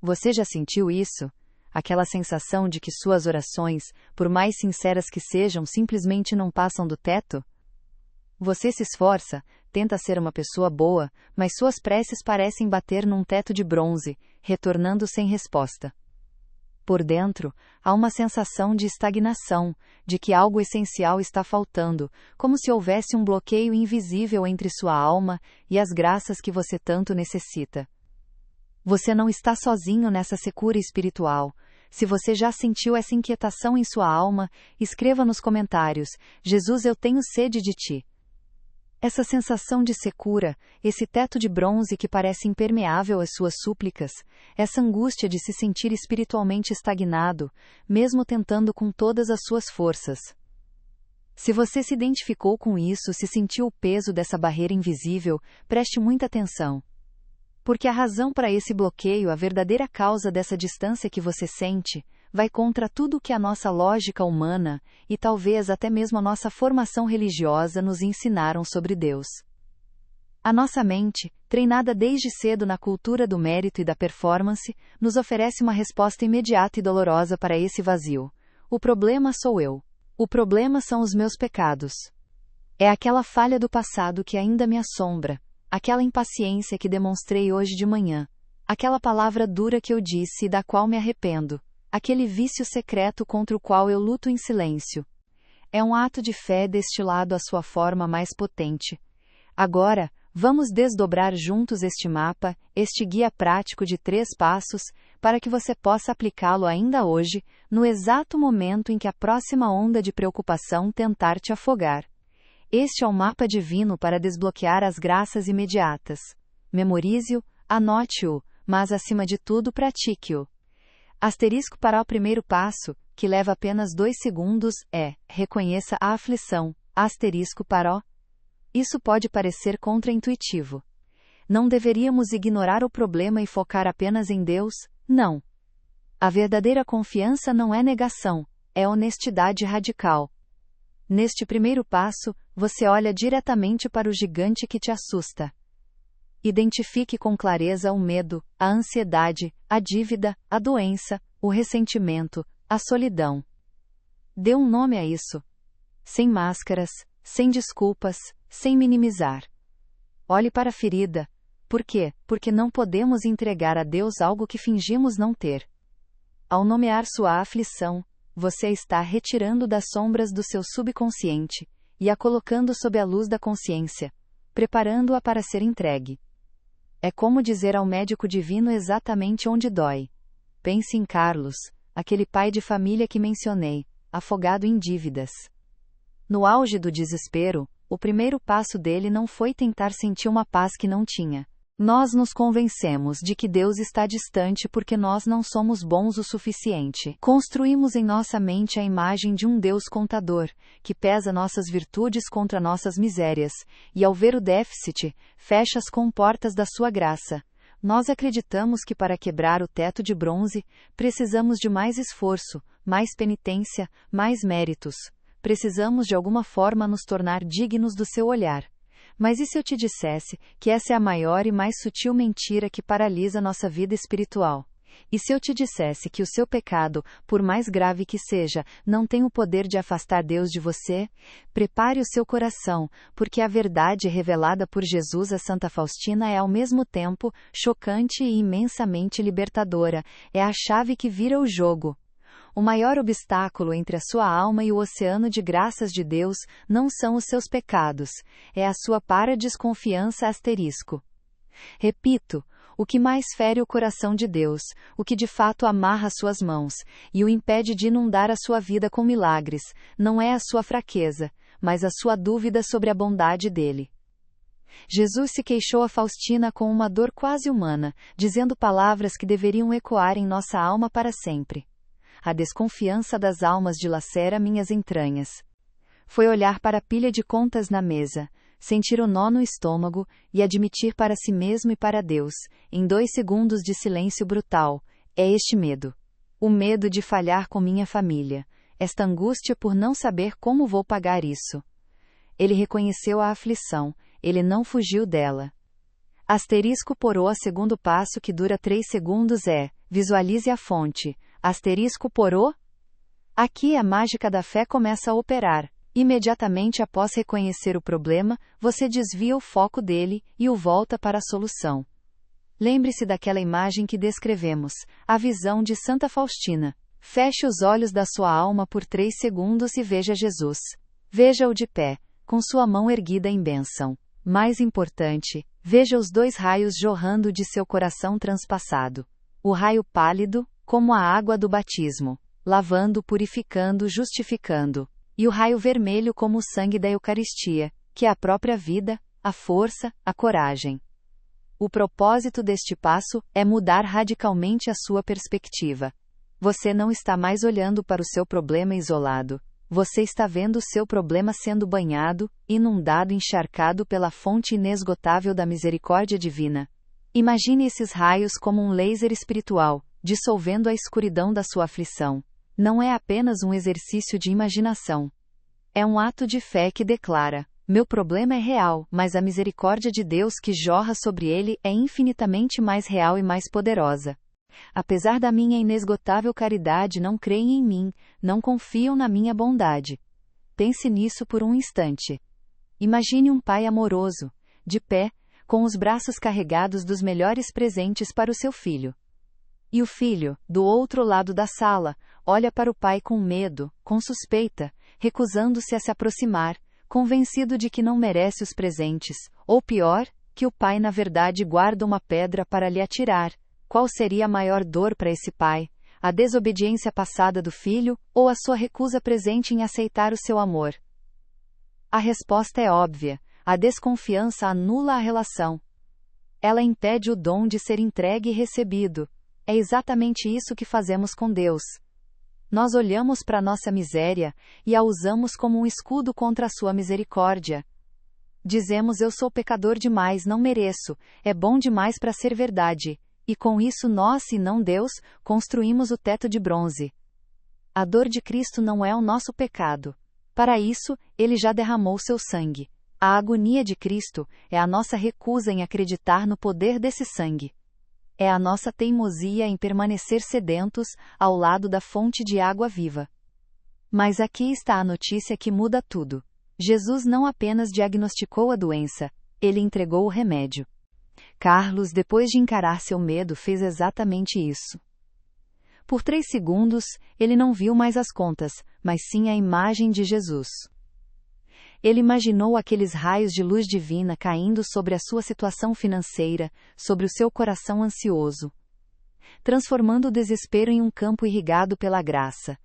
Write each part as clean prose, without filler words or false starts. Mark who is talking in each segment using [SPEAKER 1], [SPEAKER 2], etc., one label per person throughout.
[SPEAKER 1] Você já sentiu isso? Aquela sensação de que suas orações, por mais sinceras que sejam, simplesmente não passam do teto? Você se esforça, tenta ser uma pessoa boa, mas suas preces parecem bater num teto de bronze, retornando sem resposta. Por dentro, há uma sensação de estagnação, de que algo essencial está faltando, como se houvesse um bloqueio invisível entre sua alma e as graças que você tanto necessita. Você não está sozinho nessa secura espiritual. Se você já sentiu essa inquietação em sua alma, escreva nos comentários: Jesus, eu tenho sede de ti. Essa sensação de secura, esse teto de bronze que parece impermeável às suas súplicas, essa angústia de se sentir espiritualmente estagnado, mesmo tentando com todas as suas forças. Se você se identificou com isso, se sentiu o peso dessa barreira invisível, preste muita atenção. Porque a razão para esse bloqueio, a verdadeira causa dessa distância que você sente, vai contra tudo o que a nossa lógica humana, e talvez até mesmo a nossa formação religiosa nos ensinaram sobre Deus. A nossa mente, treinada desde cedo na cultura do mérito e da performance, nos oferece uma resposta imediata e dolorosa para esse vazio. O problema sou eu. O problema são os meus pecados. É aquela falha do passado que ainda me assombra, aquela impaciência que demonstrei hoje de manhã, aquela palavra dura que eu disse e da qual me arrependo, aquele vício secreto contra o qual eu luto em silêncio. É um ato de fé destilado à sua forma mais potente. Agora, vamos desdobrar juntos este mapa, este guia prático de 3 passos, para que você possa aplicá-lo ainda hoje, no exato momento em que a próxima onda de preocupação tentar te afogar. Este é o mapa divino para desbloquear as graças imediatas. Memorize-o, anote-o, mas acima de tudo pratique-o. Asterisco para o primeiro passo, que leva apenas 2 segundos, é: reconheça a aflição. Asterisco para o. Isso pode parecer contraintuitivo. Não deveríamos ignorar o problema e focar apenas em Deus? Não. A verdadeira confiança não é negação, é honestidade radical. Neste primeiro passo, você olha diretamente para o gigante que te assusta. Identifique com clareza o medo, a ansiedade, a dívida, a doença, o ressentimento, a solidão. Dê um nome a isso. Sem máscaras, sem desculpas, sem minimizar. Olhe para a ferida. Por quê? Porque não podemos entregar a Deus algo que fingimos não ter. Ao nomear sua aflição, você está retirando das sombras do seu subconsciente e a colocando sob a luz da consciência, preparando-a para ser entregue. É como dizer ao médico divino exatamente onde dói. Pense em Carlos, aquele pai de família que mencionei, afogado em dívidas. No auge do desespero, o primeiro passo dele não foi tentar sentir uma paz que não tinha. Nós nos convencemos de que Deus está distante porque nós não somos bons o suficiente. Construímos em nossa mente a imagem de um Deus contador, que pesa nossas virtudes contra nossas misérias, e ao ver o déficit, fecha as comportas da sua graça. Nós acreditamos que para quebrar o teto de bronze, precisamos de mais esforço, mais penitência, mais méritos. Precisamos de alguma forma nos tornar dignos do seu olhar. Mas e se eu te dissesse que essa é a maior e mais sutil mentira que paralisa nossa vida espiritual? E se eu te dissesse que o seu pecado, por mais grave que seja, não tem o poder de afastar Deus de você? Prepare o seu coração, porque a verdade revelada por Jesus a Santa Faustina é ao mesmo tempo chocante e imensamente libertadora. É a chave que vira o jogo. O maior obstáculo entre a sua alma e o oceano de graças de Deus não são os seus pecados, é a sua desconfiança asterisco. Repito, o que mais fere o coração de Deus, o que de fato amarra suas mãos, e o impede de inundar a sua vida com milagres, não é a sua fraqueza, mas a sua dúvida sobre a bondade dele. Jesus se queixou a Faustina com uma dor quase humana, dizendo palavras que deveriam ecoar em nossa alma para sempre. A desconfiança das almas dilacera minhas entranhas. Foi olhar para a pilha de contas na mesa, sentir o nó no estômago, e admitir para si mesmo e para Deus, em 2 segundos de silêncio brutal: é este medo. O medo de falhar com minha família. Esta angústia por não saber como vou pagar isso. Ele reconheceu a aflição, ele não fugiu dela. Asterisco por o segundo passo que dura 3 segundos é: Visualize a fonte. *porô. Aqui a mágica da fé começa a operar. Imediatamente após reconhecer o problema, você desvia o foco dele e o volta para a solução. Lembre-se daquela imagem que descrevemos, a visão de Santa Faustina. Feche os olhos da sua alma por 3 segundos e veja Jesus. Veja-o de pé, com sua mão erguida em bênção. Mais importante, veja os 2 raios jorrando de seu coração transpassado. O raio pálido, como a água do batismo, lavando, purificando, justificando. E o raio vermelho como o sangue da Eucaristia, que é a própria vida, a força, a coragem. O propósito deste passo é mudar radicalmente a sua perspectiva. Você não está mais olhando para o seu problema isolado. Você está vendo o seu problema sendo banhado, inundado, encharcado pela fonte inesgotável da misericórdia divina. Imagine esses raios como um laser espiritual, dissolvendo a escuridão da sua aflição. Não é apenas um exercício de imaginação. É um ato de fé que declara: meu problema é real, mas a misericórdia de Deus que jorra sobre ele é infinitamente mais real e mais poderosa. Apesar da minha inesgotável caridade, não creem em mim, não confiam na minha bondade. Pense nisso por um instante. Imagine um pai amoroso, de pé, com os braços carregados dos melhores presentes para o seu filho. E o filho, do outro lado da sala, olha para o pai com medo, com suspeita, recusando-se a se aproximar, convencido de que não merece os presentes, ou pior, que o pai na verdade guarda uma pedra para lhe atirar. Qual seria a maior dor para esse pai? A desobediência passada do filho, ou a sua recusa presente em aceitar o seu amor? A resposta é óbvia: a desconfiança anula a relação. Ela impede o dom de ser entregue e recebido. É exatamente isso que fazemos com Deus. Nós olhamos para nossa miséria e a usamos como um escudo contra a sua misericórdia. Dizemos: eu sou pecador demais, não mereço, é bom demais para ser verdade. E com isso nós, e não Deus, construímos o teto de bronze. A dor de Cristo não é o nosso pecado. Para isso, ele já derramou seu sangue. A agonia de Cristo é a nossa recusa em acreditar no poder desse sangue. É a nossa teimosia em permanecer sedentos, ao lado da fonte de água viva. Mas aqui está a notícia que muda tudo. Jesus não apenas diagnosticou a doença, ele entregou o remédio. Carlos, depois de encarar seu medo, fez exatamente isso. Por 3 segundos, ele não viu mais as contas, mas sim a imagem de Jesus. Ele imaginou aqueles raios de luz divina caindo sobre a sua situação financeira, sobre o seu coração ansioso, transformando o desespero em um campo irrigado pela graça.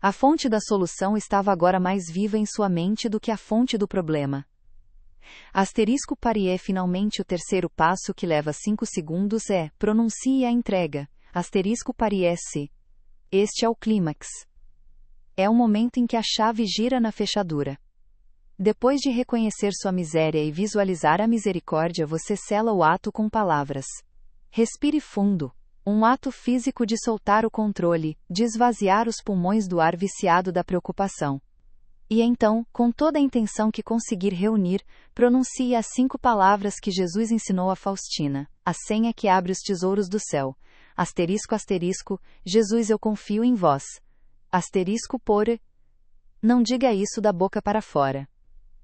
[SPEAKER 1] A fonte da solução estava agora mais viva em sua mente do que a fonte do problema. *pariê finalmente o terceiro passo que leva 5 segundos é: pronuncie a entrega. *pariê-se. Este é o clímax. É o momento em que a chave gira na fechadura. Depois de reconhecer sua miséria e visualizar a misericórdia, você sela o ato com palavras. Respire fundo. Um ato físico de soltar o controle, de esvaziar os pulmões do ar viciado da preocupação. E então, com toda a intenção que conseguir reunir, pronuncie as 5 palavras que Jesus ensinou a Faustina, a senha que abre os tesouros do céu. Jesus, eu confio em vós. *por. Não diga isso da boca para fora.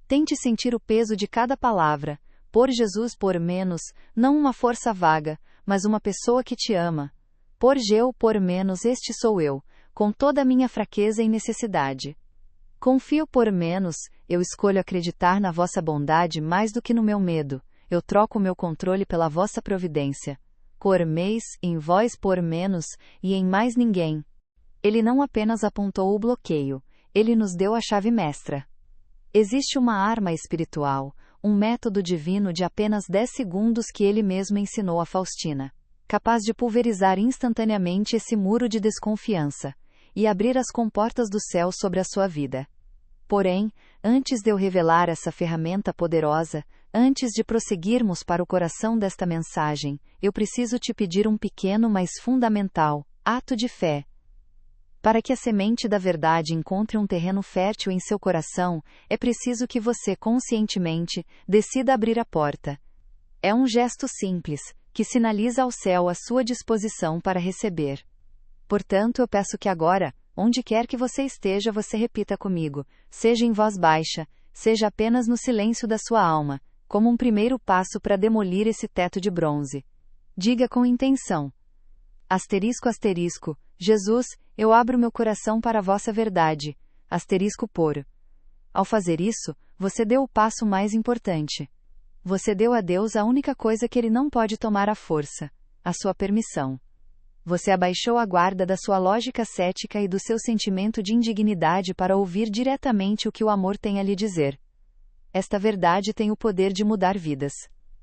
[SPEAKER 1] Tente sentir o peso de cada palavra. Por Jesus, por menos, não uma força vaga, mas uma pessoa que te ama. Por Geu, por menos, este sou eu, com toda a minha fraqueza e necessidade. Confio por menos, eu escolho acreditar na vossa bondade mais do que no meu medo, eu troco o meu controle pela vossa providência. Por meis, em vós por menos, e em mais ninguém. Ele não apenas apontou o bloqueio, ele nos deu a chave mestra. Existe uma arma espiritual, um método divino de apenas 10 segundos que ele mesmo ensinou a Faustina, capaz de pulverizar instantaneamente esse muro de desconfiança e abrir as comportas do céu sobre a sua vida. Porém, antes de eu revelar essa ferramenta poderosa, antes de prosseguirmos para o coração desta mensagem, eu preciso te pedir um pequeno, mas fundamental, ato de fé. Para que a semente da verdade encontre um terreno fértil em seu coração, é preciso que você conscientemente decida abrir a porta. É um gesto simples, que sinaliza ao céu a sua disposição para receber. Portanto, eu peço que agora, onde quer que você esteja, você repita comigo, seja em voz baixa, seja apenas no silêncio da sua alma, como um primeiro passo para demolir esse teto de bronze. Diga com intenção. Asterisco, asterisco, Jesus, eu abro meu coração para a vossa verdade. Asterisco por. Ao fazer isso, você deu o passo mais importante. Você deu a Deus a única coisa que ele não pode tomar à força, a sua permissão. Você abaixou a guarda da sua lógica cética e do seu sentimento de indignidade para ouvir diretamente o que o amor tem a lhe dizer. Esta verdade tem o poder de mudar vidas.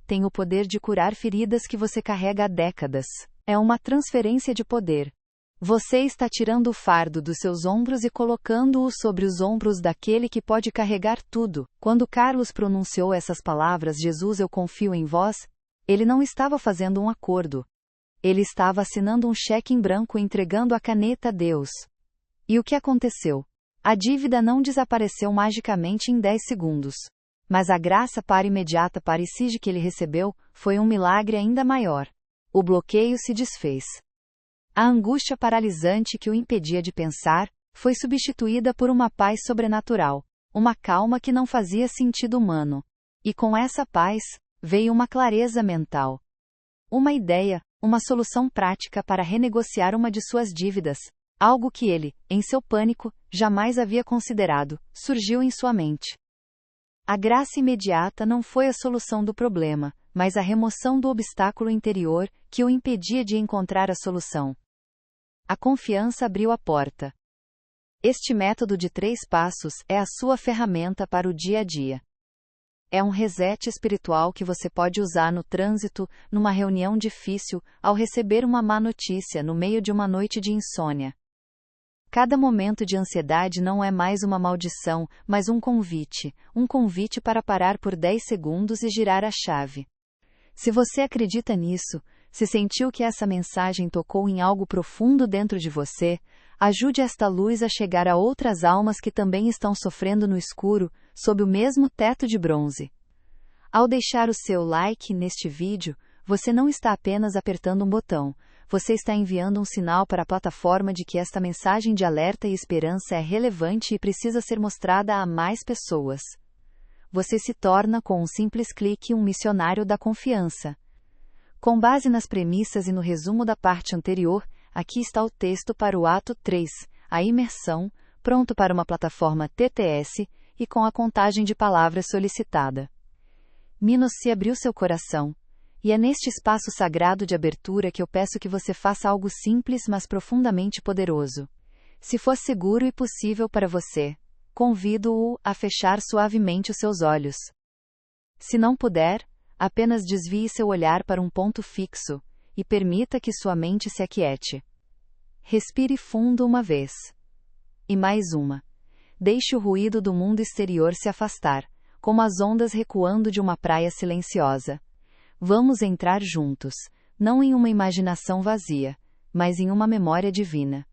[SPEAKER 1] Tem o poder de curar feridas que você carrega há décadas. É uma transferência de poder. Você está tirando o fardo dos seus ombros e colocando-o sobre os ombros daquele que pode carregar tudo. Quando Carlos pronunciou essas palavras, Jesus, eu confio em vós, ele não estava fazendo um acordo. Ele estava assinando um cheque em branco e entregando a caneta a Deus. E o que aconteceu? A dívida não desapareceu magicamente em 10 segundos. Mas a graça imediata parecida que ele recebeu foi um milagre ainda maior. O bloqueio se desfez. A angústia paralisante que o impedia de pensar foi substituída por uma paz sobrenatural, uma calma que não fazia sentido humano. E com essa paz, veio uma clareza mental. Uma ideia, uma solução prática para renegociar uma de suas dívidas, algo que ele, em seu pânico, jamais havia considerado, surgiu em sua mente. A graça imediata não foi a solução do problema, mas a remoção do obstáculo interior que o impedia de encontrar a solução. A confiança abriu a porta. Este método de 3 passos é a sua ferramenta para o dia a dia. É um reset espiritual que você pode usar no trânsito, numa reunião difícil, ao receber uma má notícia no meio de uma noite de insônia. Cada momento de ansiedade não é mais uma maldição, mas um convite para parar por 10 segundos e girar a chave. Se você acredita nisso, se sentiu que essa mensagem tocou em algo profundo dentro de você, ajude esta luz a chegar a outras almas que também estão sofrendo no escuro, sob o mesmo teto de bronze. Ao deixar o seu like neste vídeo, você não está apenas apertando um botão, você está enviando um sinal para a plataforma de que esta mensagem de alerta e esperança é relevante e precisa ser mostrada a mais pessoas. Você se torna, com um simples clique, um missionário da confiança. Com base nas premissas e no resumo da parte anterior, aqui está o texto para o ato 3, a imersão, pronto para uma plataforma TTS, e com a contagem de palavras solicitada. Minos se abriu seu coração, e é neste espaço sagrado de abertura que eu peço que você faça algo simples mas profundamente poderoso. Se for seguro e possível para você, convido-o a fechar suavemente os seus olhos. Se não puder, apenas desvie seu olhar para um ponto fixo, e permita que sua mente se aquiete. Respire fundo uma vez. E mais uma. Deixe o ruído do mundo exterior se afastar, como as ondas recuando de uma praia silenciosa. Vamos entrar juntos, não em uma imaginação vazia, mas em uma memória divina.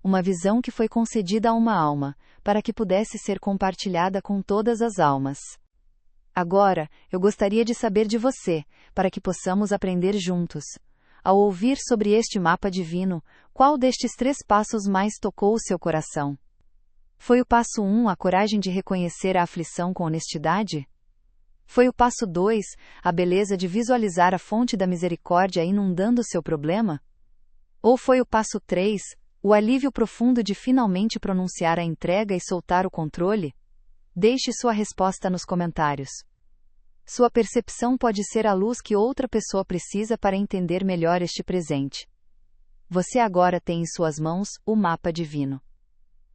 [SPEAKER 1] Uma visão que foi concedida a uma alma, para que pudesse ser compartilhada com todas as almas. Agora, eu gostaria de saber de você, para que possamos aprender juntos. Ao ouvir sobre este mapa divino, qual destes 3 passos mais tocou o seu coração? Foi o passo 1, a coragem de reconhecer a aflição com honestidade? Foi o passo 2, a beleza de visualizar a fonte da misericórdia inundando seu problema? Ou foi o passo 3, o alívio profundo de finalmente pronunciar a entrega e soltar o controle? Deixe sua resposta nos comentários. Sua percepção pode ser a luz que outra pessoa precisa para entender melhor este presente. Você agora tem em suas mãos o mapa divino.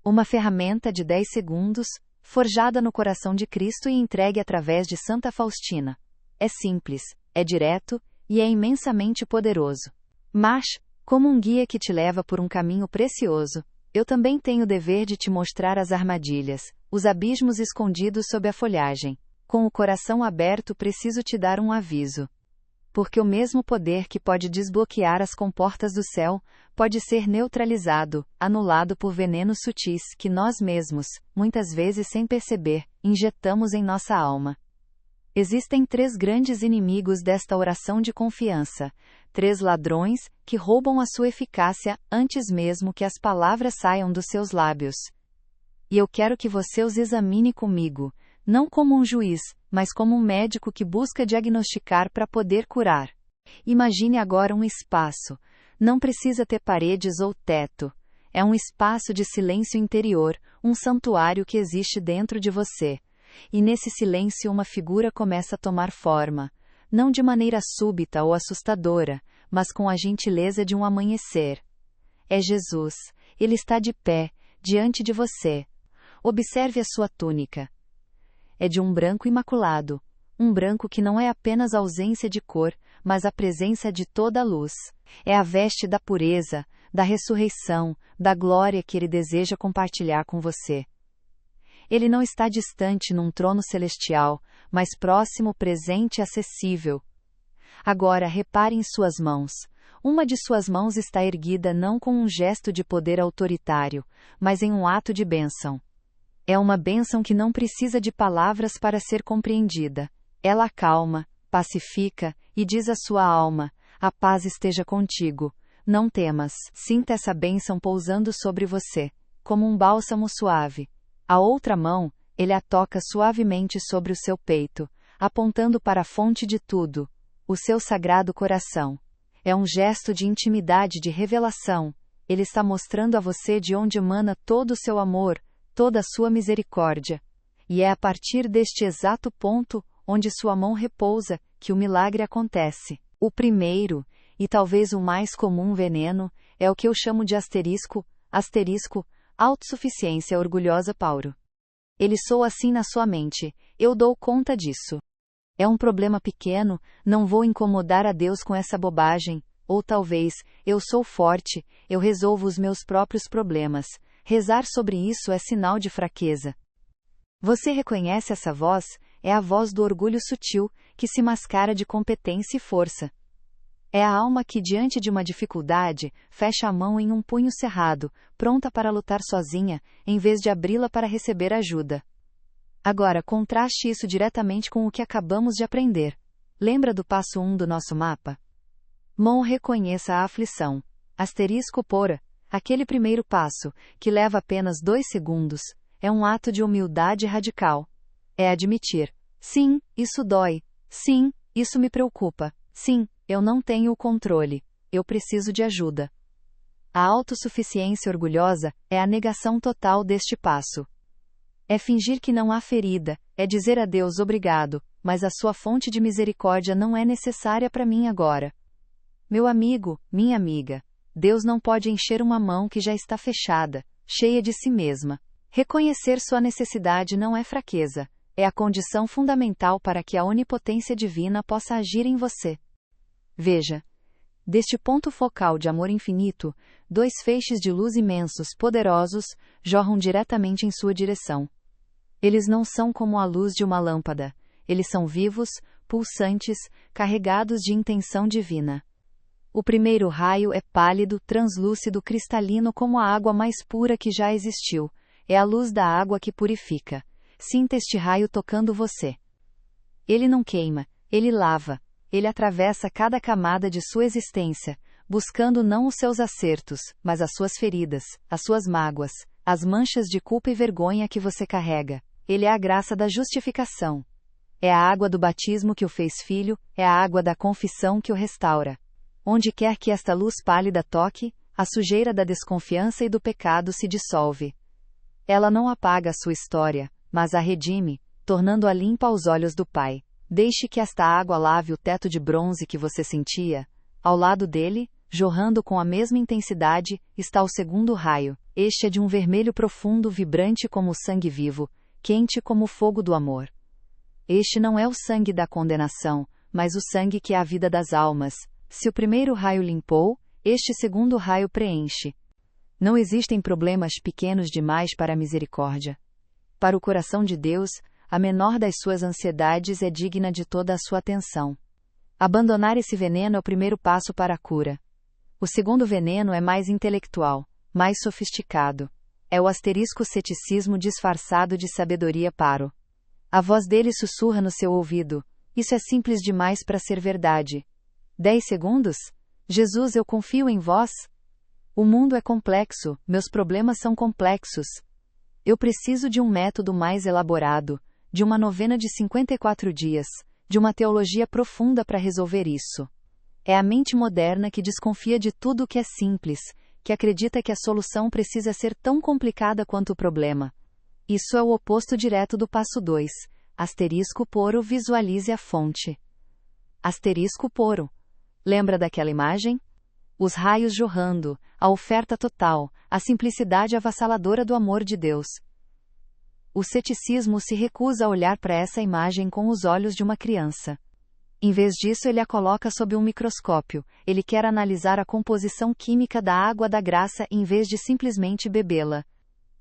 [SPEAKER 1] Uma ferramenta de 10 segundos, forjada no coração de Cristo e entregue através de Santa Faustina. É simples, é direto, e é imensamente poderoso. Mas, como um guia que te leva por um caminho precioso, eu também tenho o dever de te mostrar as armadilhas, os abismos escondidos sob a folhagem. Com o coração aberto, preciso te dar um aviso. Porque o mesmo poder que pode desbloquear as comportas do céu, pode ser neutralizado, anulado por venenos sutis que nós mesmos, muitas vezes sem perceber, injetamos em nossa alma. Existem 3 grandes inimigos desta oração de confiança, 3 ladrões que roubam a sua eficácia antes mesmo que as palavras saiam dos seus lábios. E eu quero que você os examine comigo, não como um juiz, mas como um médico que busca diagnosticar para poder curar. Imagine agora um espaço. Não precisa ter paredes ou teto. É um espaço de silêncio interior, um santuário que existe dentro de você. E nesse silêncio uma figura começa a tomar forma, não de maneira súbita ou assustadora, mas com a gentileza de um amanhecer. É Jesus. Ele está de pé, diante de você. Observe a sua túnica. É de um branco imaculado, um branco que não é apenas ausência de cor, mas a presença de toda a luz. É a veste da pureza, da ressurreição, da glória que ele deseja compartilhar com você. Ele não está distante num trono celestial, mas próximo, presente e acessível. Agora repare em suas mãos. Uma de suas mãos está erguida não com um gesto de poder autoritário, mas em um ato de bênção. É uma bênção que não precisa de palavras para ser compreendida. Ela acalma, pacifica, e diz à sua alma: a paz esteja contigo. Não temas. Sinta essa bênção pousando sobre você, como um bálsamo suave. A outra mão, ele a toca suavemente sobre o seu peito, apontando para a fonte de tudo, o seu sagrado coração. É um gesto de intimidade, de revelação. Ele está mostrando a você de onde emana todo o seu amor, toda a sua misericórdia. E é a partir deste exato ponto, onde sua mão repousa, que o milagre acontece. O primeiro, e talvez o mais comum veneno, é o que eu chamo de asterisco, autossuficiência orgulhosa Paulo. Ele soa assim na sua mente: eu dou conta disso. É um problema pequeno, não vou incomodar a Deus com essa bobagem. Ou talvez: eu sou forte, eu resolvo os meus próprios problemas. Rezar sobre isso é sinal de fraqueza. Você reconhece essa voz? É a voz do orgulho sutil, que se mascara de competência e força. É a alma que, diante de uma dificuldade, fecha a mão em um punho cerrado, pronta para lutar sozinha, em vez de abri-la para receber ajuda. Agora, contraste isso diretamente com o que acabamos de aprender. Lembra do passo 1 do nosso mapa? Reconheça a aflição. Pora. Aquele primeiro passo, que leva apenas 2 segundos, é um ato de humildade radical. É admitir: sim, isso dói. Sim, isso me preocupa. Sim, eu não tenho o controle. Eu preciso de ajuda. A autossuficiência orgulhosa é a negação total deste passo. É fingir que não há ferida, é dizer a Deus obrigado, mas a sua fonte de misericórdia não é necessária para mim agora. Meu amigo, minha amiga, Deus não pode encher uma mão que já está fechada, cheia de si mesma. Reconhecer sua necessidade não é fraqueza, é a condição fundamental para que a onipotência divina possa agir em você. Veja. Deste ponto focal de amor infinito, 2 feixes de luz imensos, poderosos, jorram diretamente em sua direção. Eles não são como a luz de uma lâmpada. Eles são vivos, pulsantes, carregados de intenção divina. O primeiro raio é pálido, translúcido, cristalino como a água mais pura que já existiu. É a luz da água que purifica. Sinta este raio tocando você. Ele não queima, ele lava. Ele atravessa cada camada de sua existência, buscando não os seus acertos, mas as suas feridas, as suas mágoas, as manchas de culpa e vergonha que você carrega. Ele é a graça da justificação. É a água do batismo que o fez filho, é a água da confissão que o restaura. Onde quer que esta luz pálida toque, a sujeira da desconfiança e do pecado se dissolve. Ela não apaga a sua história, mas a redime, tornando-a limpa aos olhos do Pai. Deixe que esta água lave o teto de bronze que você sentia. Ao lado dele, jorrando com a mesma intensidade, está o segundo raio. Este é de um vermelho profundo, vibrante como o sangue vivo, quente como o fogo do amor. Este não é o sangue da condenação, mas o sangue que é a vida das almas. Se o primeiro raio limpou, este segundo raio preenche. Não existem problemas pequenos demais para a misericórdia. Para o coração de Deus, a menor das suas ansiedades é digna de toda a sua atenção. Abandonar esse veneno é o primeiro passo para a cura. O segundo veneno é mais intelectual, mais sofisticado. É o ceticismo disfarçado de sabedoria paro. A voz dele sussurra no seu ouvido: isso é simples demais para ser verdade. 10 segundos? Jesus, eu confio em vós. O mundo é complexo, meus problemas são complexos. Eu preciso de um método mais elaborado, de uma novena de 54 dias, de uma teologia profunda para resolver isso. É a mente moderna que desconfia de tudo o que é simples, que acredita que a solução precisa ser tão complicada quanto o problema. Isso é o oposto direto do passo 2. Asterisco poro, visualize a fonte. Asterisco poro. Lembra daquela imagem? Os raios jorrando, a oferta total, a simplicidade avassaladora do amor de Deus. O ceticismo se recusa a olhar para essa imagem com os olhos de uma criança. Em vez disso, ele a coloca sob um microscópio. Ele quer analisar a composição química da água da graça em vez de simplesmente bebê-la.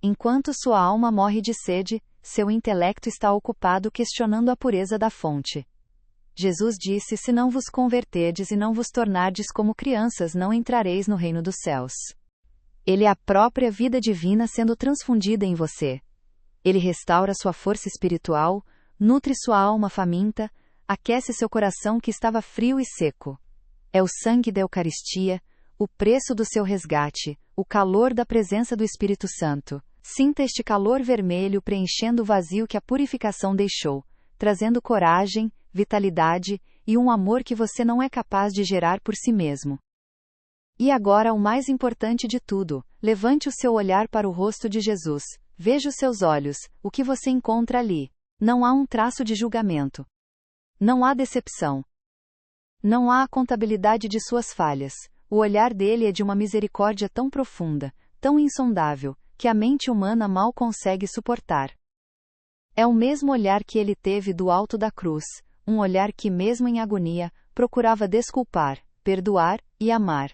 [SPEAKER 1] Enquanto sua alma morre de sede, seu intelecto está ocupado questionando a pureza da fonte. Jesus disse: se não vos converterdes e não vos tornardes como crianças, não entrareis no reino dos céus. Ele é a própria vida divina sendo transfundida em você. Ele restaura sua força espiritual, nutre sua alma faminta, aquece seu coração que estava frio e seco. É o sangue da Eucaristia, o preço do seu resgate, o calor da presença do Espírito Santo. Sinta este calor vermelho preenchendo o vazio que a purificação deixou, trazendo coragem, vitalidade e um amor que você não é capaz de gerar por si mesmo. E agora o mais importante de tudo, levante o seu olhar para o rosto de Jesus, veja os seus olhos, o que você encontra ali. Não há um traço de julgamento. Não há decepção. Não há a contabilidade de suas falhas. O olhar dele é de uma misericórdia tão profunda, tão insondável, que a mente humana mal consegue suportar. É o mesmo olhar que ele teve do alto da cruz, um olhar que, mesmo em agonia, procurava desculpar, perdoar e amar.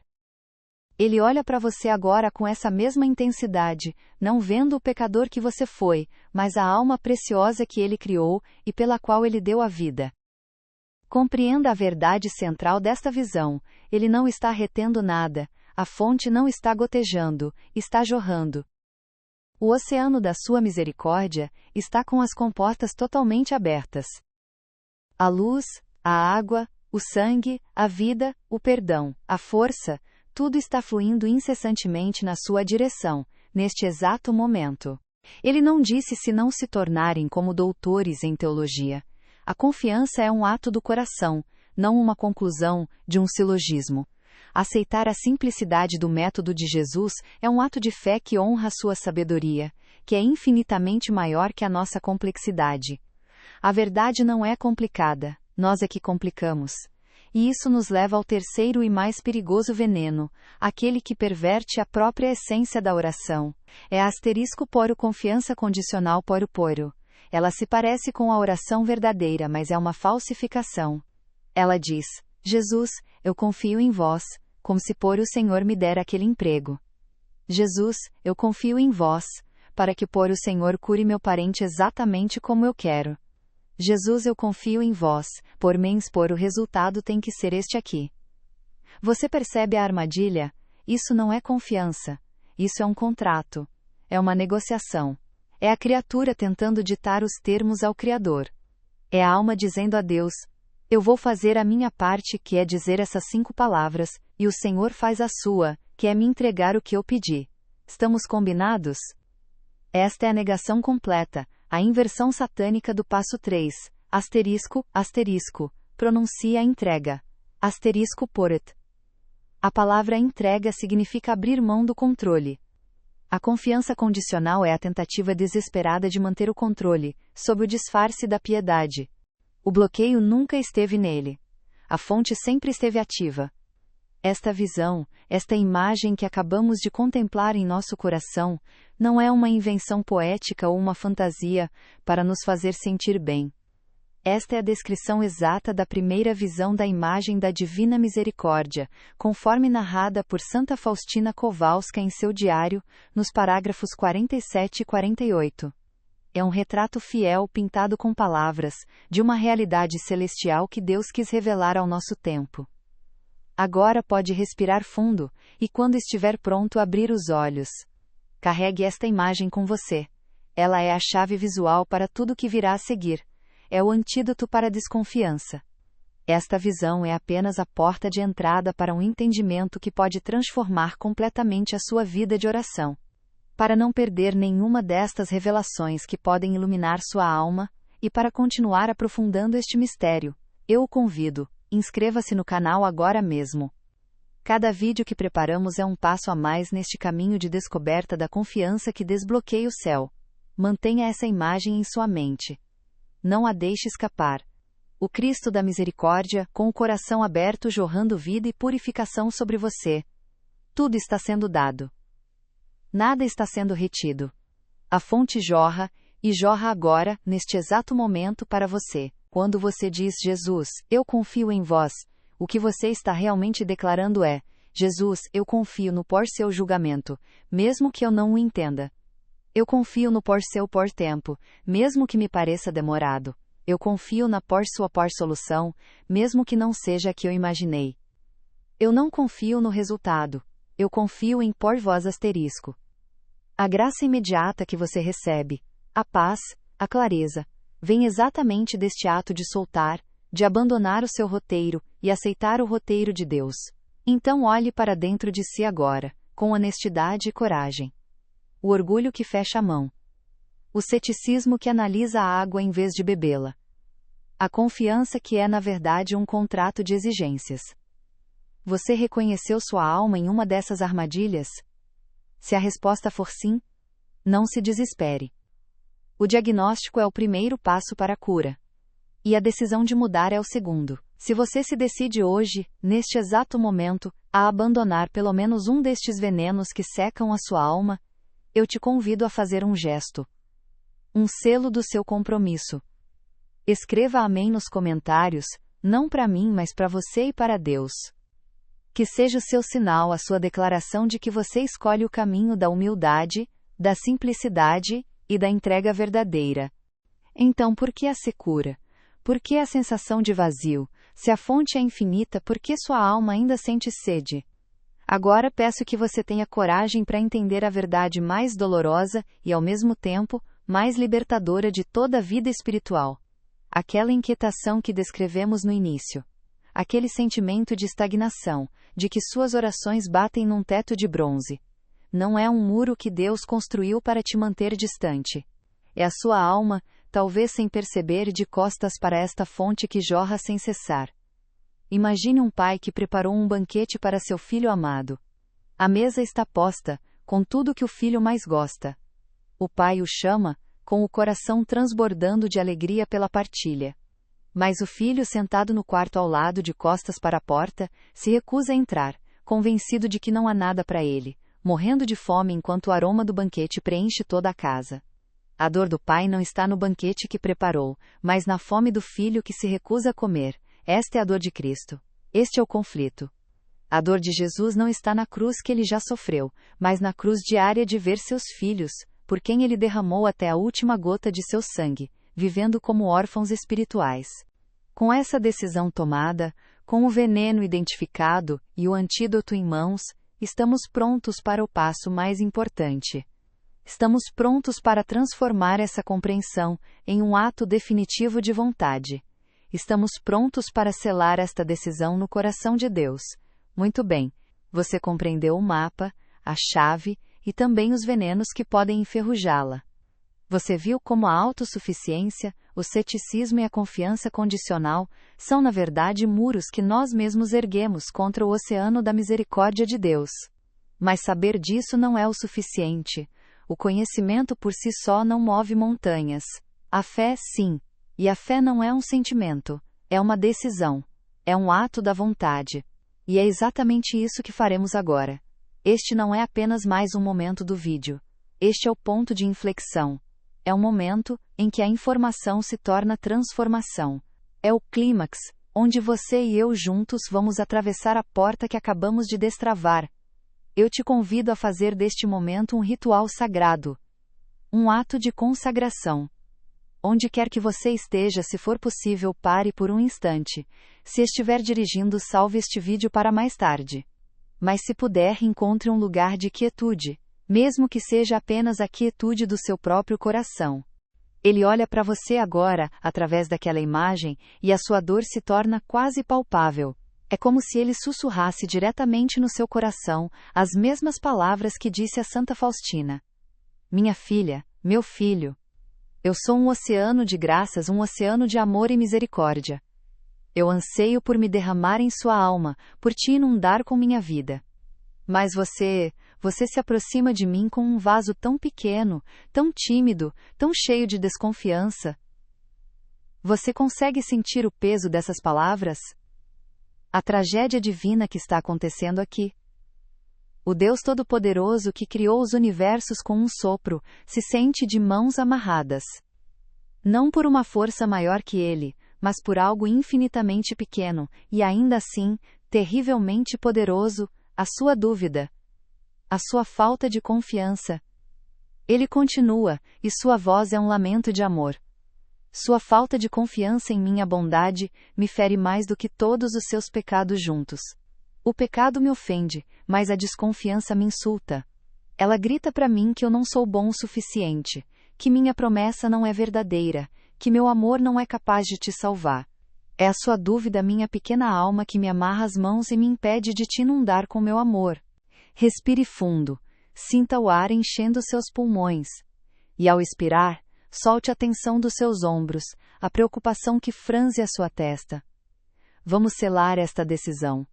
[SPEAKER 1] Ele olha para você agora com essa mesma intensidade, não vendo o pecador que você foi, mas a alma preciosa que ele criou e pela qual ele deu a vida. Compreenda a verdade central desta visão: ele não está retendo nada, a fonte não está gotejando, está jorrando. O oceano da sua misericórdia está com as comportas totalmente abertas. A luz, a água, o sangue, a vida, o perdão, a força, tudo está fluindo incessantemente na sua direção, neste exato momento. Ele não disse se não se tornarem como doutores em teologia. A confiança é um ato do coração, não uma conclusão de um silogismo. Aceitar a simplicidade do método de Jesus é um ato de fé que honra a sua sabedoria, que é infinitamente maior que a nossa complexidade. A verdade não é complicada, nós é que complicamos. E isso nos leva ao terceiro e mais perigoso veneno, aquele que perverte a própria essência da oração. É asterisco poro confiança condicional poro poro. Ela se parece com a oração verdadeira, mas é uma falsificação. Ela diz: Jesus, eu confio em vós, como se por o Senhor me dera aquele emprego. Jesus, eu confio em vós, para que por o Senhor cure meu parente exatamente como eu quero. Jesus, eu confio em vós, por me expor o resultado tem que ser este aqui. Você percebe a armadilha? Isso não é confiança. Isso é um contrato. É uma negociação. É a criatura tentando ditar os termos ao Criador. É a alma dizendo a Deus: eu vou fazer a minha parte, que é dizer essas 5 palavras, e o Senhor faz a sua, que é me entregar o que eu pedi. Estamos combinados? Esta é a negação completa, a inversão satânica do passo 3, asterisco, asterisco, pronuncia a entrega, asterisco poret. A palavra entrega significa abrir mão do controle. A confiança condicional é a tentativa desesperada de manter o controle, sob o disfarce da piedade. O bloqueio nunca esteve nele. A fonte sempre esteve ativa. Esta visão, esta imagem que acabamos de contemplar em nosso coração, não é uma invenção poética ou uma fantasia para nos fazer sentir bem. Esta é a descrição exata da primeira visão da imagem da Divina Misericórdia, conforme narrada por Santa Faustina Kowalska em seu diário, nos parágrafos 47 e 48. É um retrato fiel pintado com palavras, de uma realidade celestial que Deus quis revelar ao nosso tempo. Agora pode respirar fundo, e quando estiver pronto abrir os olhos. Carregue esta imagem com você. Ela é a chave visual para tudo que virá a seguir. É o antídoto para a desconfiança. Esta visão é apenas a porta de entrada para um entendimento que pode transformar completamente a sua vida de oração. Para não perder nenhuma destas revelações que podem iluminar sua alma, e para continuar aprofundando este mistério, eu o convido, inscreva-se no canal agora mesmo. Cada vídeo que preparamos é um passo a mais neste caminho de descoberta da confiança que desbloqueia o céu. Mantenha essa imagem em sua mente. Não a deixe escapar. O Cristo da Misericórdia, com o coração aberto jorrando vida e purificação sobre você. Tudo está sendo dado. Nada está sendo retido. A fonte jorra, e jorra agora, neste exato momento para você. Quando você diz, Jesus, eu confio em vós, o que você está realmente declarando é, Jesus, eu confio no por seu julgamento, mesmo que eu não o entenda. Eu confio no por seu por tempo, mesmo que me pareça demorado. Eu confio na por sua por solução, mesmo que não seja a que eu imaginei. Eu não confio no resultado. Eu confio em por vós asterisco. A graça imediata que você recebe, a paz, a clareza, vem exatamente deste ato de soltar, de abandonar o seu roteiro e aceitar o roteiro de Deus. Então olhe para dentro de si agora, com honestidade e coragem. O orgulho que fecha a mão. O ceticismo que analisa a água em vez de bebê-la. A confiança que é na verdade um contrato de exigências. Você reconheceu sua alma em uma dessas armadilhas? Se a resposta for sim, não se desespere. O diagnóstico é o primeiro passo para a cura. E a decisão de mudar é o segundo. Se você se decide hoje, neste exato momento, a abandonar pelo menos um destes venenos que secam a sua alma, eu te convido a fazer um gesto. Um selo do seu compromisso. Escreva amém nos comentários, não para mim, mas para você e para Deus. Que seja o seu sinal, a sua declaração de que você escolhe o caminho da humildade, da simplicidade e da entrega verdadeira. Então, por que a secura? Por que a sensação de vazio? Se a fonte é infinita, por que sua alma ainda sente sede? Agora peço que você tenha coragem para entender a verdade mais dolorosa e, ao mesmo tempo, mais libertadora de toda a vida espiritual. Aquela inquietação que descrevemos no início. Aquele sentimento de estagnação, de que suas orações batem num teto de bronze. Não é um muro que Deus construiu para te manter distante. É a sua alma, talvez sem perceber, de costas para esta fonte que jorra sem cessar. Imagine um pai que preparou um banquete para seu filho amado. A mesa está posta, com tudo que o filho mais gosta. O pai o chama, com o coração transbordando de alegria pela partilha. Mas o filho, sentado no quarto ao lado de costas para a porta, se recusa a entrar, convencido de que não há nada para ele, morrendo de fome enquanto o aroma do banquete preenche toda a casa. A dor do pai não está no banquete que preparou, mas na fome do filho que se recusa a comer. Esta é a dor de Cristo. Este é o conflito. A dor de Jesus não está na cruz que ele já sofreu, mas na cruz diária de ver seus filhos, por quem ele derramou até a última gota de seu sangue, vivendo como órfãos espirituais. Com essa decisão tomada, com o veneno identificado e o antídoto em mãos, estamos prontos para o passo mais importante. Estamos prontos para transformar essa compreensão em um ato definitivo de vontade. Estamos prontos para selar esta decisão no coração de Deus. Muito bem, você compreendeu o mapa, a chave e também os venenos que podem enferrujá-la. Você viu como a autossuficiência, o ceticismo e a confiança condicional são, na verdade, muros que nós mesmos erguemos contra o oceano da misericórdia de Deus. Mas saber disso não é o suficiente. O conhecimento por si só não move montanhas. A fé, sim. E a fé não é um sentimento, é uma decisão. É um ato da vontade. E é exatamente isso que faremos agora. Este não é apenas mais um momento do vídeo. Este é o ponto de inflexão. É o momento em que a informação se torna transformação. É o clímax, onde você e eu juntos vamos atravessar a porta que acabamos de destravar. Eu te convido a fazer deste momento um ritual sagrado. Um ato de consagração. Onde quer que você esteja, se for possível, pare por um instante. Se estiver dirigindo, salve este vídeo para mais tarde. Mas se puder, encontre um lugar de quietude. mesmo que seja apenas a quietude do seu próprio coração. Ele olha para você agora, através daquela imagem, e a sua dor se torna quase palpável. É como se ele sussurrasse diretamente no seu coração as mesmas palavras que disse a Santa Faustina. Minha filha, meu filho. Eu sou um oceano de graças, um oceano de amor e misericórdia. Eu anseio por me derramar em sua alma, por te inundar com minha vida. Mas você se aproxima de mim com um vaso tão pequeno, tão tímido, tão cheio de desconfiança. Você consegue sentir o peso dessas palavras? A tragédia divina que está acontecendo aqui. O Deus Todo-Poderoso que criou os universos com um sopro, se sente de mãos amarradas. Não por uma força maior que ele, mas por algo infinitamente pequeno, e ainda assim, terrivelmente poderoso, a sua dúvida. A sua falta de confiança. Ele continua, e sua voz é um lamento de amor. Sua falta de confiança em minha bondade me fere mais do que todos os seus pecados juntos. O pecado me ofende, mas a desconfiança me insulta. Ela grita para mim que eu não sou bom o suficiente, que minha promessa não é verdadeira, que meu amor não é capaz de te salvar. É a sua dúvida, minha pequena alma, que me amarra as mãos e me impede de te inundar com meu amor. Respire fundo, sinta o ar enchendo seus pulmões. E ao expirar, solte a tensão dos seus ombros, a preocupação que franze a sua testa. Vamos selar esta decisão.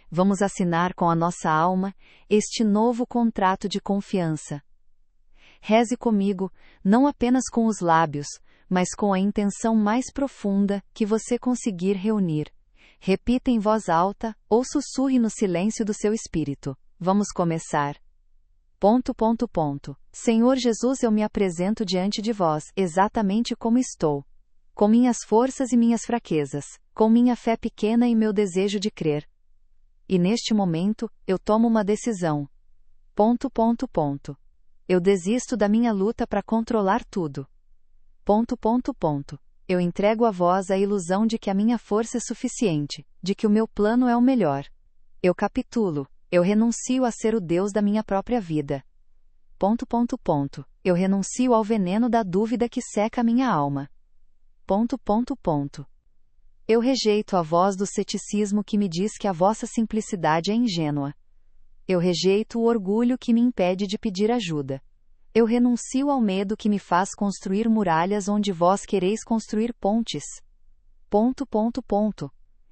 [SPEAKER 1] Vamos assinar com a nossa alma este novo contrato de confiança. Reze comigo, não apenas com os lábios, mas com a intenção mais profunda que você conseguir reunir. Repita em voz alta, ou sussurre no silêncio do seu espírito. Vamos começar. ... Senhor Jesus, eu me apresento diante de vós, exatamente como estou. Com minhas forças e minhas fraquezas, com minha fé pequena e meu desejo de crer. E neste momento, eu tomo uma decisão. ... Eu desisto da minha luta para controlar tudo. ... Eu entrego a vós a ilusão de que a minha força é suficiente, de que o meu plano é o melhor. Eu capitulo. Eu renuncio a ser o Deus da minha própria vida. ... Eu renuncio ao veneno da dúvida que seca a minha alma. ... Eu rejeito a voz do ceticismo que me diz que a vossa simplicidade é ingênua. Eu rejeito o orgulho que me impede de pedir ajuda. Eu renuncio ao medo que me faz construir muralhas onde vós quereis construir pontes. ...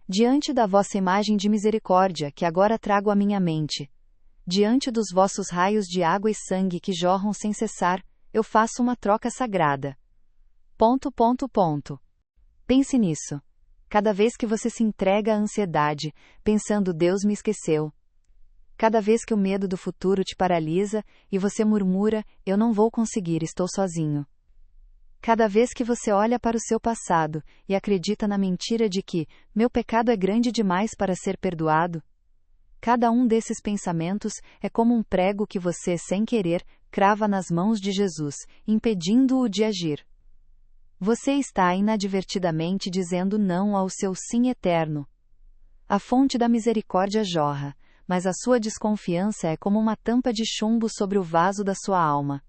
[SPEAKER 1] Diante da vossa imagem de misericórdia que agora trago à minha mente, diante dos vossos raios de água e sangue que jorram sem cessar, eu faço uma troca sagrada. ... Pense nisso. Cada vez que você se entrega à ansiedade, pensando Deus me esqueceu. Cada vez que o medo do futuro te paralisa, e você murmura, eu não vou conseguir, estou sozinho. Cada vez que você olha para o seu passado, e acredita na mentira de que, meu pecado é grande demais para ser perdoado. Cada um desses pensamentos é como um prego que você, sem querer, crava nas mãos de Jesus, impedindo-o de agir. Você está inadvertidamente dizendo não ao seu sim eterno. A fonte da misericórdia jorra, mas a sua desconfiança é como uma tampa de chumbo sobre o vaso da sua alma.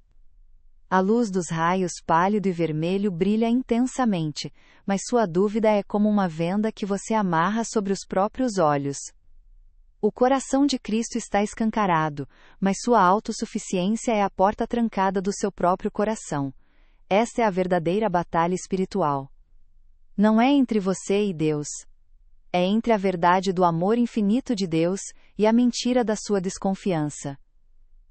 [SPEAKER 1] A luz dos raios pálido e vermelho brilha intensamente, mas sua dúvida é como uma venda que você amarra sobre os próprios olhos. O coração de Cristo está escancarado, mas sua autossuficiência é a porta trancada do seu próprio coração. Esta é a verdadeira batalha espiritual. Não é entre você e Deus. É entre a verdade do amor infinito de Deus e a mentira da sua desconfiança.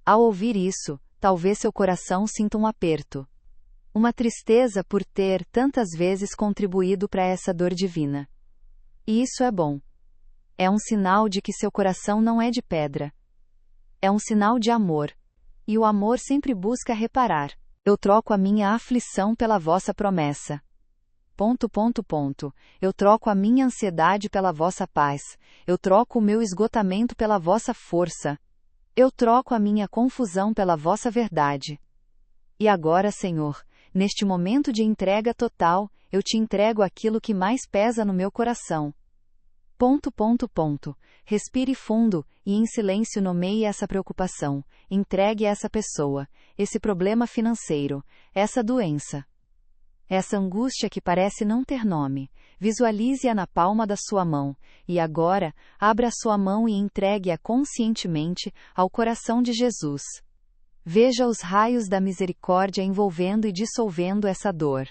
[SPEAKER 1] Ao ouvir isso, talvez seu coração sinta um aperto. Uma tristeza por ter tantas vezes contribuído para essa dor divina. E isso é bom. É um sinal de que seu coração não é de pedra. É um sinal de amor. E o amor sempre busca reparar. Eu troco a minha aflição pela vossa promessa. ... Eu troco a minha ansiedade pela vossa paz. Eu troco o meu esgotamento pela vossa força. Eu troco a minha confusão pela vossa verdade. E agora, Senhor, neste momento de entrega total, eu te entrego aquilo que mais pesa no meu coração. ... Ponto, ponto, ponto. Respire fundo e em silêncio nomeie essa preocupação. Entregue a essa pessoa, esse problema financeiro, essa doença. Essa angústia que parece não ter nome. Visualize-a na palma da sua mão. E agora, abra a sua mão e entregue-a conscientemente ao coração de Jesus. Veja os raios da misericórdia envolvendo e dissolvendo essa dor.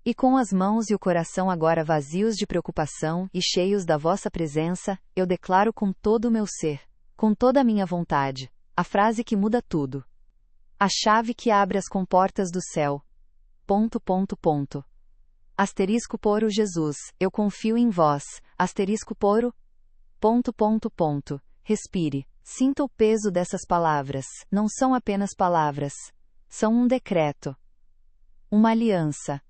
[SPEAKER 1] E com as mãos e o coração agora vazios de preocupação e cheios da vossa presença, eu declaro com todo o meu ser, com toda a minha vontade, a frase que muda tudo. A chave que abre as comportas do céu. Ponto, ponto, ponto. Asterisco poro Jesus, eu confio em vós. Asterisco poro. Ponto, ponto, ponto. Respire. Sinta o peso dessas palavras. Não são apenas palavras. São um decreto. Uma aliança.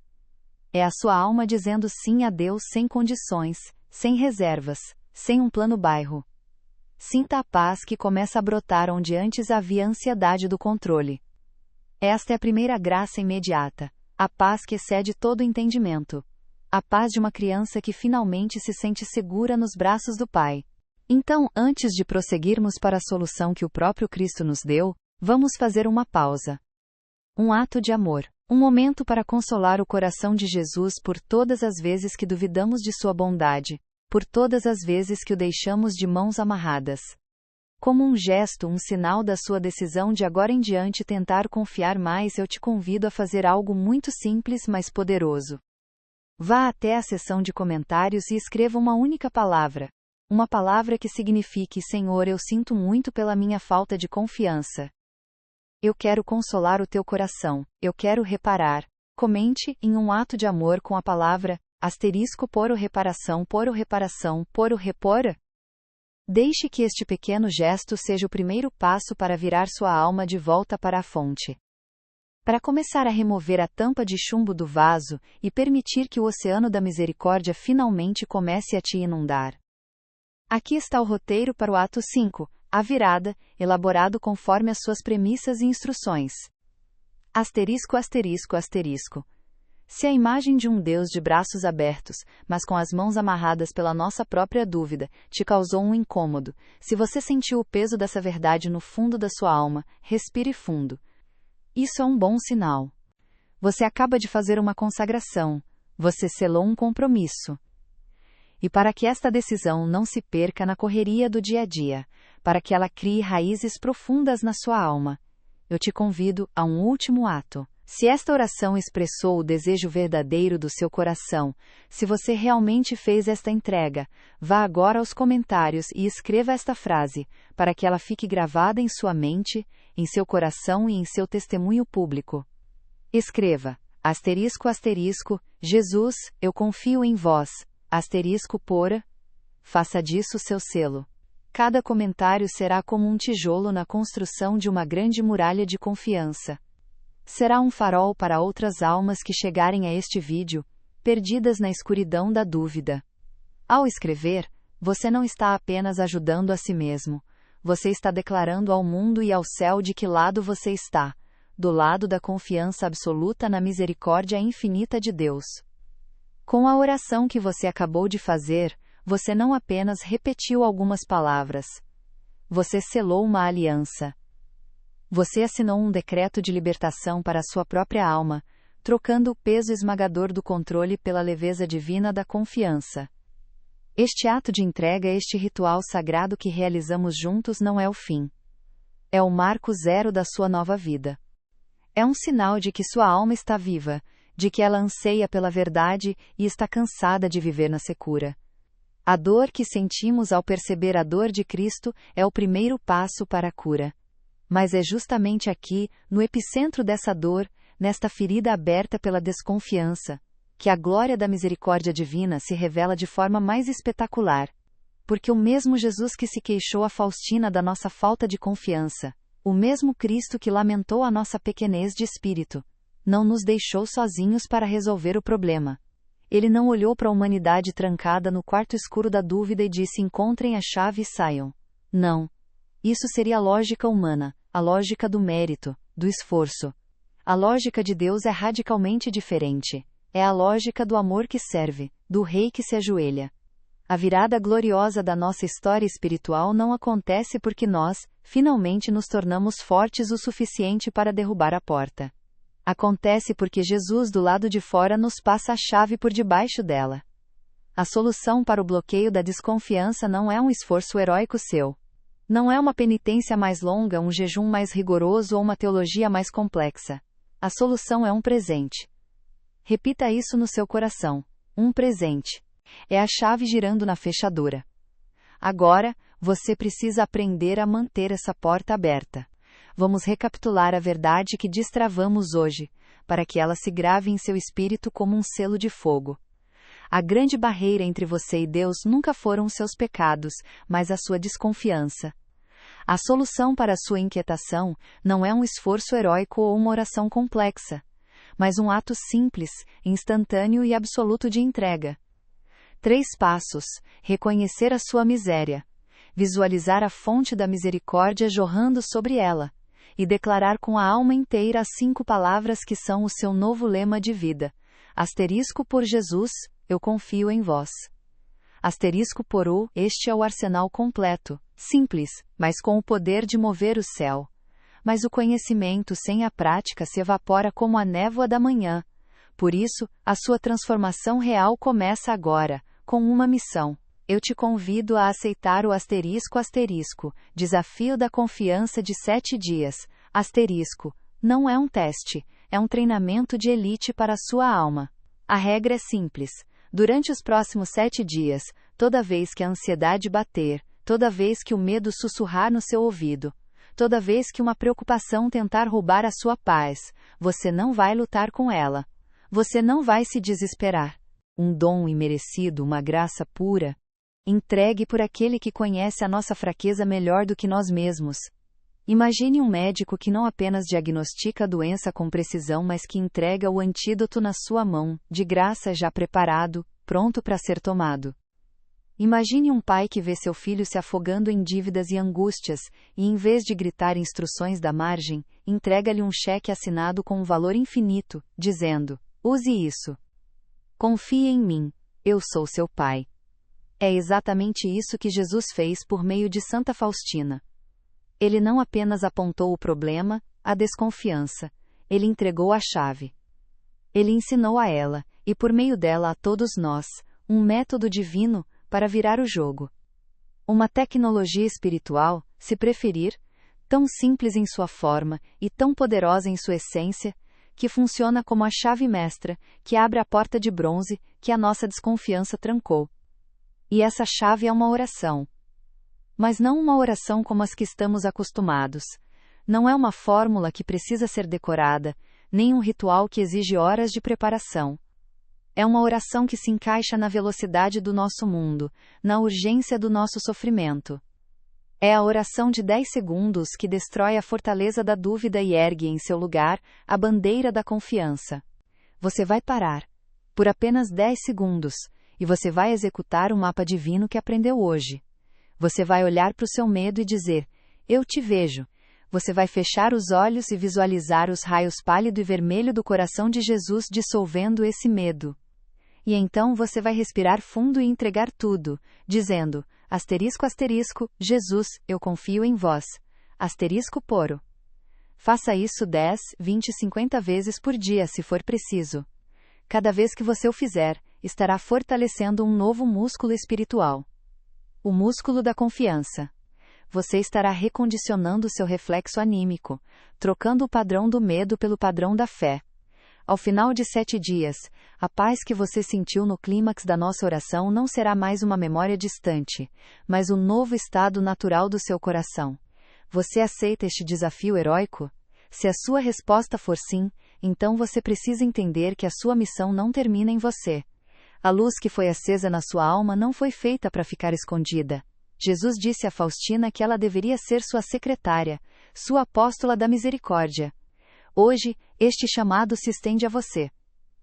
[SPEAKER 1] É a sua alma dizendo sim a Deus sem condições, sem reservas, sem um plano bairro. Sinta a paz que começa a brotar onde antes havia ansiedade do controle. Esta é a primeira graça imediata. A paz que excede todo entendimento. A paz de uma criança que finalmente se sente segura nos braços do Pai. Então, antes de prosseguirmos para a solução que o próprio Cristo nos deu, vamos fazer uma pausa. Um ato de amor. Um momento para consolar o coração de Jesus por todas as vezes que duvidamos de sua bondade, por todas as vezes que o deixamos de mãos amarradas. Como um gesto, um sinal da sua decisão de agora em diante tentar confiar mais, eu te convido a fazer algo muito simples, mas poderoso. Vá até a seção de comentários e escreva uma única palavra. Uma palavra que signifique: Senhor, eu sinto muito pela minha falta de confiança. Eu quero consolar o teu coração, eu quero reparar. Comente, em um ato de amor com a palavra, *poro reparação, poro repora. Deixe que este pequeno gesto seja o primeiro passo para virar sua alma de volta para a fonte. Para começar a remover a tampa de chumbo do vaso, e permitir que o oceano da misericórdia finalmente comece a te inundar. Aqui está o roteiro para o ato 5. A virada, elaborado conforme as suas premissas e instruções. Asterisco, asterisco, asterisco. Se a imagem de um Deus de braços abertos, mas com as mãos amarradas pela nossa própria dúvida, te causou um incômodo, se você sentiu o peso dessa verdade no fundo da sua alma, respire fundo. Isso é um bom sinal. Você acaba de fazer uma consagração. Você selou um compromisso. E para que esta decisão não se perca na correria do dia a dia, para que ela crie raízes profundas na sua alma, eu te convido a um último ato. Se esta oração expressou o desejo verdadeiro do seu coração, se você realmente fez esta entrega, vá agora aos comentários e escreva esta frase, para que ela fique gravada em sua mente, em seu coração e em seu testemunho público. Escreva, *, Jesus, eu confio em vós. *, faça disso seu selo. Cada comentário será como um tijolo na construção de uma grande muralha de confiança. Será um farol para outras almas que chegarem a este vídeo, perdidas na escuridão da dúvida. Ao escrever, você não está apenas ajudando a si mesmo, você está declarando ao mundo e ao céu de que lado você está, do lado da confiança absoluta na misericórdia infinita de Deus. Com a oração que você acabou de fazer, você não apenas repetiu algumas palavras. Você selou uma aliança. Você assinou um decreto de libertação para a sua própria alma, trocando o peso esmagador do controle pela leveza divina da confiança. Este ato de entrega, este ritual sagrado que realizamos juntos não é o fim. É o marco zero da sua nova vida. É um sinal de que sua alma está viva, de que ela anseia pela verdade e está cansada de viver na secura. A dor que sentimos ao perceber a dor de Cristo é o primeiro passo para a cura. Mas é justamente aqui, no epicentro dessa dor, nesta ferida aberta pela desconfiança, que a glória da misericórdia divina se revela de forma mais espetacular. Porque o mesmo Jesus que se queixou a Faustina da nossa falta de confiança, o mesmo Cristo que lamentou a nossa pequenez de espírito, não nos deixou sozinhos para resolver o problema. Ele não olhou para a humanidade trancada no quarto escuro da dúvida e disse: encontrem a chave e saiam. Não. Isso seria a lógica humana, a lógica do mérito, do esforço. A lógica de Deus é radicalmente diferente. É a lógica do amor que serve, do rei que se ajoelha. A virada gloriosa da nossa história espiritual não acontece porque nós, finalmente, nos tornamos fortes o suficiente para derrubar a porta. Acontece porque Jesus do lado de fora nos passa a chave por debaixo dela. A solução para o bloqueio da desconfiança não é um esforço heróico seu. Não é uma penitência mais longa, um jejum mais rigoroso ou uma teologia mais complexa. A solução é um presente. Repita isso no seu coração. Um presente. É a chave girando na fechadura. Agora, você precisa aprender a manter essa porta aberta. Vamos recapitular a verdade que destravamos hoje, para que ela se grave em seu espírito como um selo de fogo. A grande barreira entre você e Deus nunca foram seus pecados, mas a sua desconfiança. A solução para a sua inquietação não é um esforço heróico ou uma oração complexa, mas um ato simples, instantâneo e absoluto de entrega. 3 passos: reconhecer a sua miséria, visualizar a fonte da misericórdia jorrando sobre ela, e declarar com a alma inteira as 5 palavras que são o seu novo lema de vida. Por Jesus, eu confio em vós. Por U, este é o arsenal completo, simples, mas com o poder de mover o céu. Mas o conhecimento sem a prática se evapora como a névoa da manhã. Por isso, a sua transformação real começa agora, com uma missão. Eu te convido a aceitar o desafio da confiança de 7 dias. Não é um teste, é um treinamento de elite para a sua alma. A regra é simples. Durante os próximos 7 dias, toda vez que a ansiedade bater, toda vez que o medo sussurrar no seu ouvido, toda vez que uma preocupação tentar roubar a sua paz, você não vai lutar com ela. Você não vai se desesperar. Um dom imerecido, uma graça pura, entregue por aquele que conhece a nossa fraqueza melhor do que nós mesmos. Imagine um médico que não apenas diagnostica a doença com precisão, mas que entrega o antídoto na sua mão, de graça já preparado, pronto para ser tomado. Imagine um pai que vê seu filho se afogando em dívidas e angústias, e em vez de gritar instruções da margem, entrega-lhe um cheque assinado com um valor infinito, dizendo: use isso. Confie em mim, eu sou seu pai. É exatamente isso que Jesus fez por meio de Santa Faustina. Ele não apenas apontou o problema, a desconfiança, ele entregou a chave. Ele ensinou a ela, e por meio dela a todos nós, um método divino para virar o jogo. Uma tecnologia espiritual, se preferir, tão simples em sua forma e tão poderosa em sua essência, que funciona como a chave mestra, que abre a porta de bronze que a nossa desconfiança trancou. E essa chave é uma oração. Mas não uma oração como as que estamos acostumados. Não é uma fórmula que precisa ser decorada, nem um ritual que exige horas de preparação. É uma oração que se encaixa na velocidade do nosso mundo, na urgência do nosso sofrimento. É a oração de 10 segundos que destrói a fortaleza da dúvida e ergue em seu lugar a bandeira da confiança. Você vai parar, por apenas 10 segundos, e você vai executar o mapa divino que aprendeu hoje. Você vai olhar para o seu medo e dizer: eu te vejo. Você vai fechar os olhos e visualizar os raios pálido e vermelho do coração de Jesus dissolvendo esse medo. E então você vai respirar fundo e entregar tudo, dizendo: Jesus, eu confio em vós. Poro. Faça isso 10, 20, 50 vezes por dia se for preciso. Cada vez que você o fizer, estará fortalecendo um novo músculo espiritual. O músculo da confiança. Você estará recondicionando seu reflexo anímico, trocando o padrão do medo pelo padrão da fé. Ao final de 7 dias, a paz que você sentiu no clímax da nossa oração não será mais uma memória distante, mas o novo estado natural do seu coração. Você aceita este desafio heróico? Se a sua resposta for sim, então você precisa entender que a sua missão não termina em você. A luz que foi acesa na sua alma não foi feita para ficar escondida. Jesus disse a Faustina que ela deveria ser sua secretária, sua apóstola da misericórdia. Hoje, este chamado se estende a você.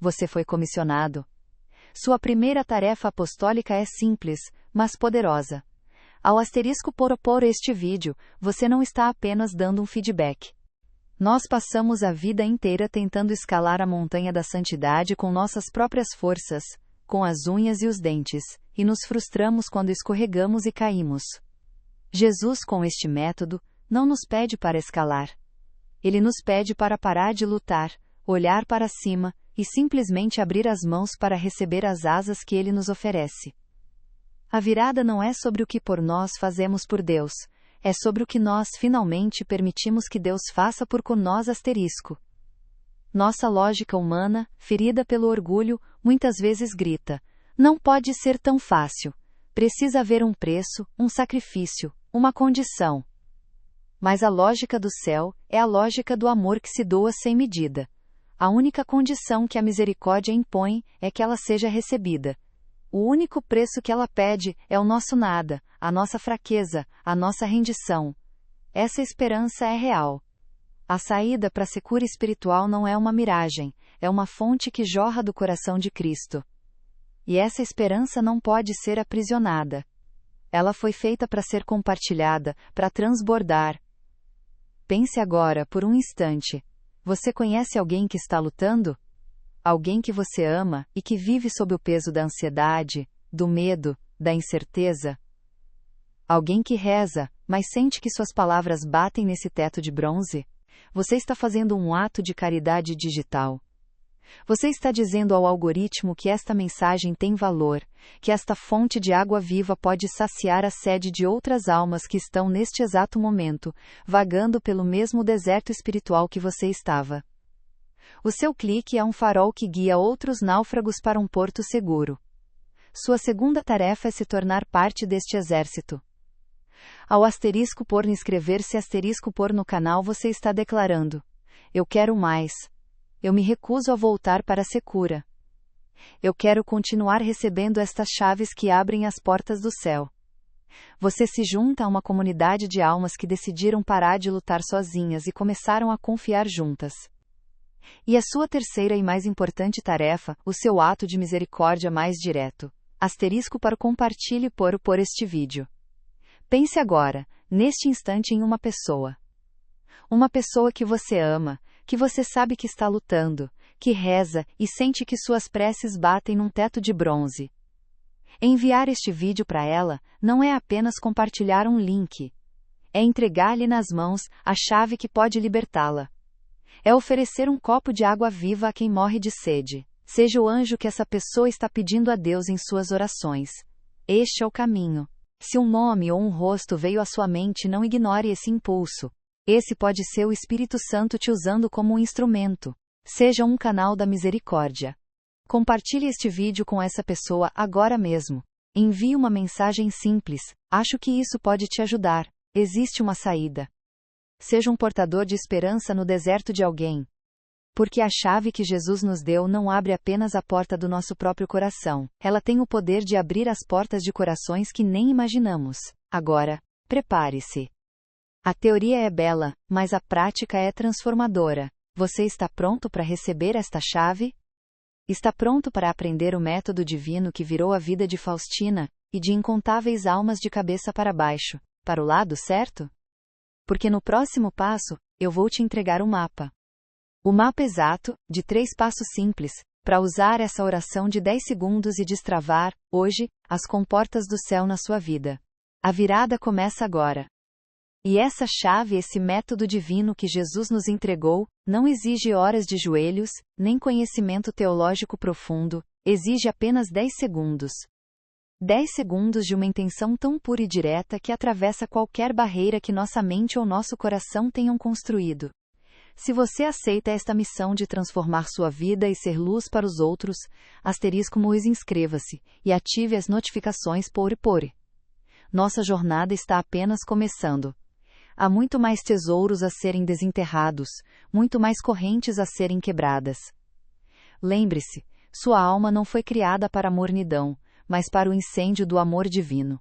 [SPEAKER 1] Você foi comissionado. Sua primeira tarefa apostólica é simples, mas poderosa. Ao por este vídeo, você não está apenas dando um feedback. Nós passamos a vida inteira tentando escalar a montanha da santidade com nossas próprias forças, com as unhas e os dentes, e nos frustramos quando escorregamos e caímos. Jesus, com este método, não nos pede para escalar. Ele nos pede para parar de lutar, olhar para cima, e simplesmente abrir as mãos para receber as asas que Ele nos oferece. A virada não é sobre o que por nós fazemos por Deus, é sobre o que nós finalmente permitimos que Deus faça por nós. Nossa lógica humana, ferida pelo orgulho, muitas vezes grita: não pode ser tão fácil. Precisa haver um preço, um sacrifício, uma condição. Mas a lógica do céu é a lógica do amor que se doa sem medida. A única condição que a misericórdia impõe é que ela seja recebida. O único preço que ela pede é o nosso nada, a nossa fraqueza, a nossa rendição. Essa esperança é real. A saída para a cura espiritual não é uma miragem, é uma fonte que jorra do coração de Cristo. E essa esperança não pode ser aprisionada. Ela foi feita para ser compartilhada, para transbordar. Pense agora por um instante. Você conhece alguém que está lutando? Alguém que você ama e que vive sob o peso da ansiedade, do medo, da incerteza? Alguém que reza, mas sente que suas palavras batem nesse teto de bronze? Você está fazendo um ato de caridade digital. Você está dizendo ao algoritmo que esta mensagem tem valor, que esta fonte de água viva pode saciar a sede de outras almas que estão neste exato momento, vagando pelo mesmo deserto espiritual que você estava. O seu clique é um farol que guia outros náufragos para um porto seguro. Sua segunda tarefa é se tornar parte deste exército. Ao asterisco por inscrever-se asterisco por no canal você está declarando: eu quero mais. Eu me recuso a voltar para a secura. Eu quero continuar recebendo estas chaves que abrem as portas do céu. Você se junta a uma comunidade de almas que decidiram parar de lutar sozinhas e começaram a confiar juntas. E a sua terceira e mais importante tarefa, o seu ato de misericórdia mais direto. Asterisco para compartilhe por este vídeo. Pense agora, neste instante, em uma pessoa. Uma pessoa que você ama, que você sabe que está lutando, que reza e sente que suas preces batem num teto de bronze. Enviar este vídeo para ela não é apenas compartilhar um link. É entregar-lhe nas mãos a chave que pode libertá-la. É oferecer um copo de água viva a quem morre de sede. Seja o anjo que essa pessoa está pedindo a Deus em suas orações. Este é o caminho. Se um nome ou um rosto veio à sua mente, não ignore esse impulso. Esse pode ser o Espírito Santo te usando como um instrumento. Seja um canal da misericórdia. Compartilhe este vídeo com essa pessoa agora mesmo. Envie uma mensagem simples: acho que isso pode te ajudar. Existe uma saída. Seja um portador de esperança no deserto de alguém. Porque a chave que Jesus nos deu não abre apenas a porta do nosso próprio coração. Ela tem o poder de abrir as portas de corações que nem imaginamos. Agora, prepare-se. A teoria é bela, mas a prática é transformadora. Você está pronto para receber esta chave? Está pronto para aprender o método divino que virou a vida de Faustina, e de incontáveis almas de cabeça para baixo, para o lado certo? Porque no próximo passo, eu vou te entregar um mapa. O mapa exato, de 3 passos simples, para usar essa oração de 10 segundos e destravar, hoje, as comportas do céu na sua vida. A virada começa agora. E essa chave, esse método divino que Jesus nos entregou, não exige horas de joelhos, nem conhecimento teológico profundo, exige apenas 10 segundos. 10 segundos de uma intenção tão pura e direta que atravessa qualquer barreira que nossa mente ou nosso coração tenham construído. Se você aceita esta missão de transformar sua vida e ser luz para os outros, inscreva-se, e ative as notificações por. Nossa jornada está apenas começando. Há muito mais tesouros a serem desenterrados, muito mais correntes a serem quebradas. Lembre-se, sua alma não foi criada para a mornidão, mas para o incêndio do amor divino.